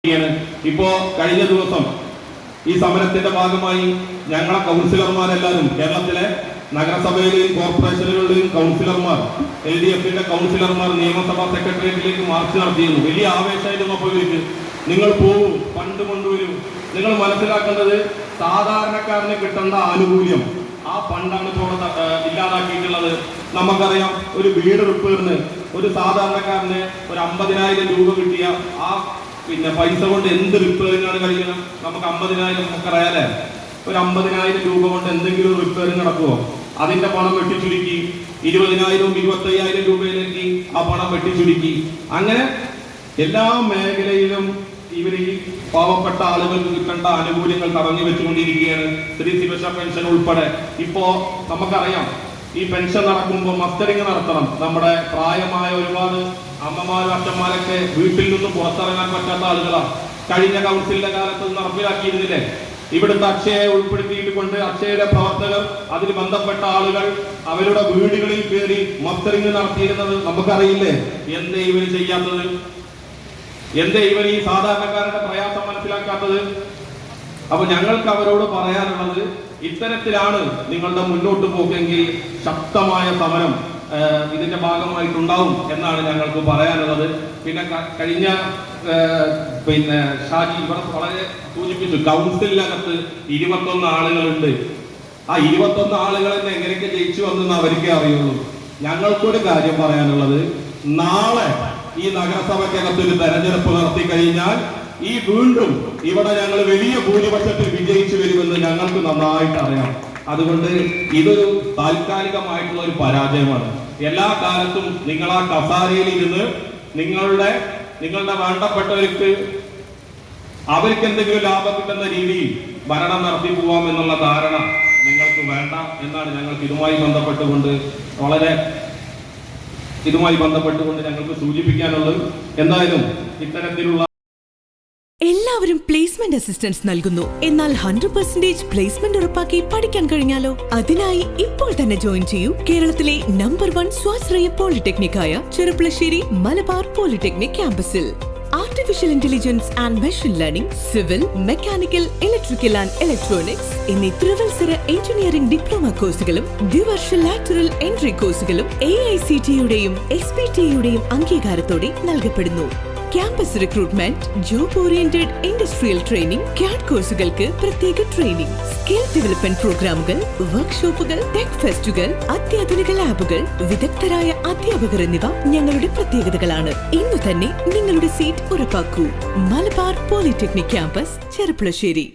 ഇപ്പോ കഴിഞ്ഞ ദിവസം ഈ സമരത്തിന്റെ ഭാഗമായി ഞങ്ങളെ കൗൺസിലർമാരെല്ലാവരും കേരളത്തിലെ നഗരസഭയിലെയും കോർപ്പറേഷനുകളിലെയും കൗൺസിലർമാർ LDF-ന്റെ കൗൺസിലർമാർ നിയമസഭാ സെക്രട്ടേറിയറ്റിലേക്ക് മാർച്ച് നടത്തിയിരുന്നു. വലിയ ആവേശമായിരുന്നു. അപ്പോൾ ഇവർക്ക് നിങ്ങൾ പോവും, ഫണ്ട് കൊണ്ടുവരും. നിങ്ങൾ മനസ്സിലാക്കേണ്ടത് സാധാരണക്കാരന് കിട്ടേണ്ട ആനുകൂല്യം ആ ഫണ്ടാണ് ഇപ്പോൾ ഇല്ലാതാക്കിയിട്ടുള്ളത്. നമുക്കറിയാം, ഒരു വീട് റിപ്പയറിന് ഒരു സാധാരണക്കാരന് ഒരു 50,000 രൂപ കിട്ടിയ ആ പൈസ കൊണ്ട് എന്ത് റിപ്പയറിംഗ് ആണ് കഴിയുന്നത്? നമുക്ക് 50,000 നമുക്കറിയാലേ, ഒരു 50,000 രൂപ കൊണ്ട് എന്തെങ്കിലും റിപ്പയറിംഗ് നടക്കുമോ? അതിന്റെ പണം വെട്ടിച്ചുരുക്കി 20,000 25,000 രൂപയിലേക്ക് ആ പണം വെട്ടിച്ചുരുക്കി. അങ്ങനെ എല്ലാ മേഖലയിലും ഇവർ ഈ പാവപ്പെട്ട ആളുകൾക്ക് കിട്ടേണ്ട ആനുകൂല്യങ്ങൾ തടഞ്ഞു വെച്ചുകൊണ്ടിരിക്കുകയാണ്. സ്ത്രീ സുരക്ഷാ പെൻഷൻ ഉൾപ്പെടെ. ഇപ്പോ നമുക്കറിയാം, ഈ പെൻഷൻ നടക്കുമ്പോൾ മസ്റ്ററിംഗ് നടത്തണം. നമ്മുടെ പ്രായമായ ഒരുപാട് അമ്മമാരും അച്ഛന്മാരൊക്കെ വീട്ടിൽ നിന്ന് പുറത്തിറങ്ങാൻ പറ്റാത്ത ആളുകളാണ്. കഴിഞ്ഞ കൗൺസിലിന്റെ കാലത്ത് നടപ്പിലാക്കിയിരുന്നില്ലേ? ഇവിടുത്തെ അക്ഷയയെ ഉൾപ്പെടുത്തിയിട്ട് കൊണ്ട് അക്ഷയയുടെ പ്രവർത്തകർ, അതിൽ ബന്ധപ്പെട്ട ആളുകൾ അവരുടെ വീടുകളിൽ കയറി മസ്റ്ററിംഗ് നടത്തിയിരുന്നത് നമുക്കറിയില്ലേ? എന്തേ ഇവർ ചെയ്യാത്തത്? എന്തേ ഇവർ ഈ സാധാരണക്കാരുടെ പ്രയാസം മനസ്സിലാക്കാത്തത്? അപ്പൊ ഞങ്ങൾക്ക് അവരോട് പറയാനുള്ളത്, ഇത്തരത്തിലാണ് നിങ്ങളുടെ മുന്നോട്ട് പോക്കെങ്കിൽ ശക്തമായ സമരം ഇതിന്റെ ഭാഗമായിട്ടുണ്ടാവും എന്നാണ് ഞങ്ങൾക്ക് പറയാനുള്ളത്. പിന്നെ കഴിഞ്ഞ ഷാജി ഇവിടെ വളരെ സൂചിപ്പിച്ചു, കൗൺസിലിനകത്ത് 21 ആളുകളുണ്ട്. ആ 21 ആളുകൾ എങ്ങനെയൊക്കെ ജയിച്ചു വന്നെന്ന് അവർക്കേ അറിയുള്ളൂ. ഞങ്ങൾക്കൊരു കാര്യം പറയാനുള്ളത്, നാളെ ഈ നഗരസഭയ്ക്കകത്ത് ഒരു തെരഞ്ഞെടുപ്പ് നടത്തി കഴിഞ്ഞാൽ ഈ വീണ്ടും ഇവിടെ ഞങ്ങൾ വലിയ ഭൂരിപക്ഷത്തിൽ വിജയിച്ചു വരുമെന്ന് ഞങ്ങൾക്ക് നന്നായിട്ട് അറിയാം. അതുകൊണ്ട് ഇതൊരു താൽക്കാലികമായിട്ടുള്ള ഒരു പരാജയമാണ്. എല്ലാ കാലത്തും നിങ്ങൾ ആ കസാരയിൽ ഇരുന്ന് നിങ്ങളുടെ വേണ്ടപ്പെട്ടവർക്ക് അവർക്ക് എന്തെങ്കിലും ലാഭം കിട്ടുന്ന രീതിയിൽ ഭരണം നടത്തി പോവാം എന്നുള്ള ധാരണ നിങ്ങൾക്ക് വേണ്ട എന്നാണ് ഞങ്ങൾക്ക് ഇതുമായി ബന്ധപ്പെട്ടുകൊണ്ട് ഞങ്ങൾക്ക് സൂചിപ്പിക്കാനുള്ളത്. എന്തായാലും ഇത്തരത്തിലുള്ള എല്ലാവരും പ്ലേസ്മെന്റ് അസിസ്റ്റൻസ് നൽകുന്നു. എന്നാൽ 100% പ്ലേസ്മെന്റ് ഉറപ്പാക്കി പഠിക്കാൻ കഴിഞ്ഞാലോ? അതിനായി ഇപ്പോൾ തന്നെ ജോയിൻ ചെയ്യൂ കേരളത്തിലെ നമ്പർ 1 സ്വാശ്രയ പോളിടെക്നിക്കായ ചെറുപ്പളശ്ശേരി മലബാർ പോളിടെക്നിക് ക്യാമ്പസിൽ. Artificial intelligence and machine learning, civil, mechanical, electrical and electronics എന്നീ ത്രിവത്സര എഞ്ചിനീയറിംഗ് ഡിപ്ലോമ കോഴ്സുകളും ദ്വിവർഷ ലാറ്ററൽ എൻട്രി കോഴ്സുകളും AICTE-യുടെയും SPTE-യുടെയും അംഗീകാരത്തോടെ നൽകപ്പെടുന്നു. Campus recruitment, job oriented industrial training, CAD കോഴ്സുകൾക്ക് പ്രത്യേക ട്രെയിനിംഗ്, സ്കിൽ ഡെവലപ്മെന്റ് പ്രോഗ്രാമുകൾ, വർക്ക്ഷോപ്പുകൾ, ടെക് ഫെസ്റ്റുകൾ, അത്യാധുനിക ലാബുകൾ, വിദഗ്ധരായ അധ്യാപകർ എന്നിവ ഞങ്ങളുടെ പ്രത്യേകതകളാണ്. ഇന്ന് തന്നെ നിങ്ങളുടെ സീറ്റ് ഉറപ്പാക്കൂ. Malabar polytechnic campus, Cherpulassery.